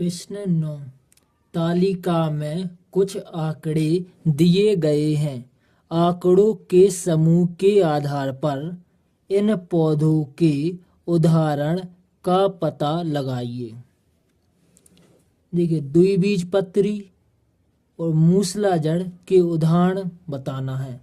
प्रश्न 9। तालिका में कुछ आंकड़े दिए गए हैं। आंकड़ों के समूह के आधार पर इन पौधों के उदाहरण का पता लगाइए। देखिए, द्विबीजपत्री और मूसलाजड़ के उदाहरण बताना है।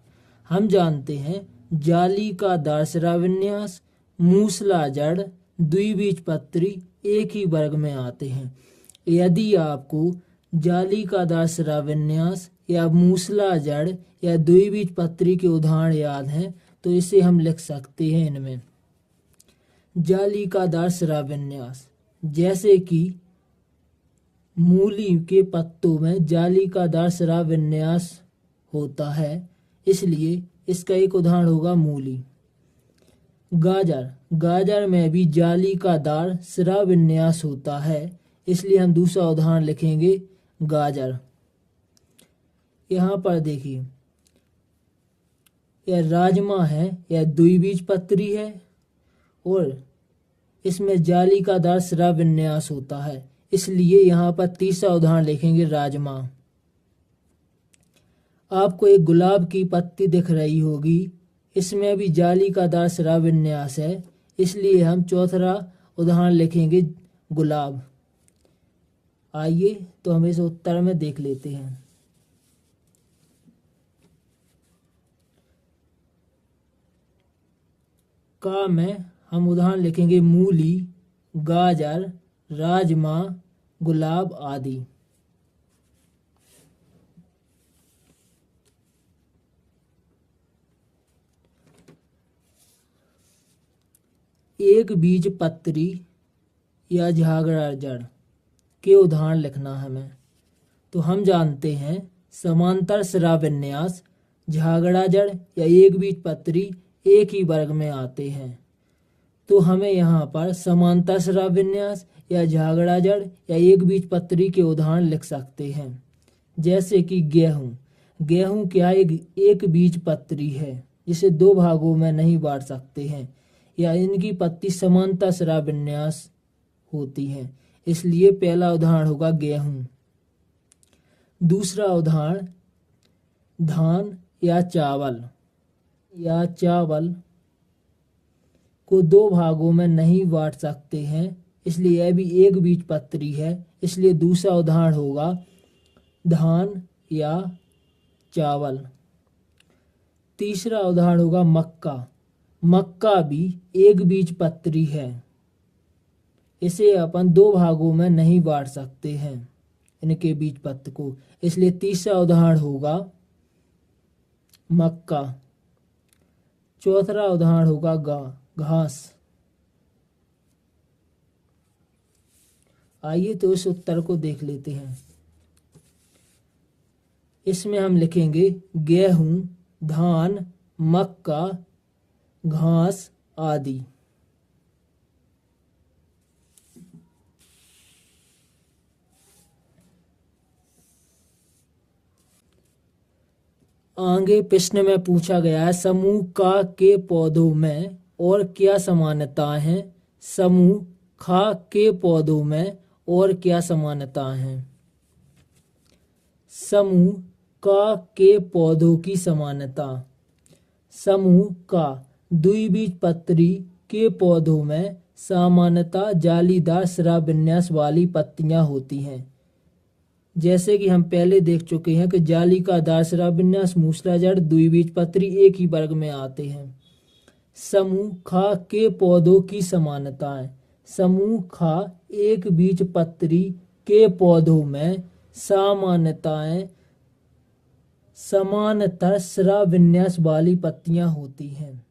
हम जानते हैं जालिकादार शिराविन्यास, मूसलाजड़, द्विबीजपत्री एक ही वर्ग में आते हैं। यदि आपको जालिकादार शिराविन्यास या मूसलाजड़ या द्विबीजपत्री के उदाहरण याद हैं तो इसे हम लिख सकते हैं इनमें। जालिकादार शिराविन्यास, जैसे कि मूली के पत्तों में जालिकादार शिराविन्यास होता है, इसलिए इसका एक उदाहरण होगा मूली। गाजर, गाजर में भी जालिकादार शिराविन्यास होता है, इसलिए हम दूसरा उदाहरण लिखेंगे गाजर। यहाँ पर देखिए, यह राजमा है, यह द्विबीजपत्री है और इसमें जालिकादार शिराविन्यास होता है, इसलिए यहाँ पर तीसरा उदाहरण लिखेंगे राजमा। आपको एक गुलाब की पत्ती दिख रही होगी, इसमें भी जालिकादार शिराविन्यास है, इसलिए हम चौथा उदाहरण लिखेंगे गुलाब। आइए तो हम इस उत्तर में देख लेते हैं। का में हम उदाहरण लिखेंगे मूली, गाजर, राजमा, गुलाब आदि। एक बीजपत्री या झागड़ाजड़ के उदाहरण लिखना हमें। तो हम जानते हैं समांतर शिराविन्यास, झागड़ाजड़ या एक बीजपत्री एक ही वर्ग में आते हैं। तो हमें यहाँ पर समांतर शिराविन्यास या झागड़ाजड़ या एक बीजपत्री के उदाहरण लिख सकते हैं। जैसे कि गेहूँ, गेहूँ क्या एक बीजपत्री है जिसे दो भागों में नहीं बांट सकते हैं, या इनकी पत्ती समांतर शिराविन्यास होती है, इसलिए पहला उदाहरण होगा गेहूं। दूसरा उदाहरण धान या चावल को दो भागों में नहीं बांट सकते हैं, इसलिए यह भी एक बीजपत्री है, इसलिए दूसरा उदाहरण होगा धान या चावल। तीसरा उदाहरण होगा मक्का। मक्का भी एक बीजपत्री है, इसे अपन दो भागों में नहीं बांट सकते हैं इनके बीजपत्र को, इसलिए तीसरा उदाहरण होगा मक्का। चौथा उदाहरण होगा घास। आइए तो इस उत्तर को देख लेते हैं। इसमें हम लिखेंगे गेहूं, धान, मक्का, घास आदि। आगे प्रश्न में पूछा गया है समूह का के पौधों में और क्या समानताएं हैं। समूह खा के पौधों में और क्या समानताएं हैं। समूह का के पौधों की समानता। समूह का द्विबीजपत्री के पौधों में सामान्यतः जालीदार शिराविन्यास वाली पत्तियां होती हैं। जैसे कि हम पहले देख चुके हैं कि जालिकादार शिराविन्यास, मूसलाजड़, द्विबीजपत्री एक ही वर्ग में आते हैं। समूह खा के पौधों की समानताएं। समूह खा एक बीजपत्री के पौधों में समानतर शिराविन्यास वाली पत्तियां होती हैं।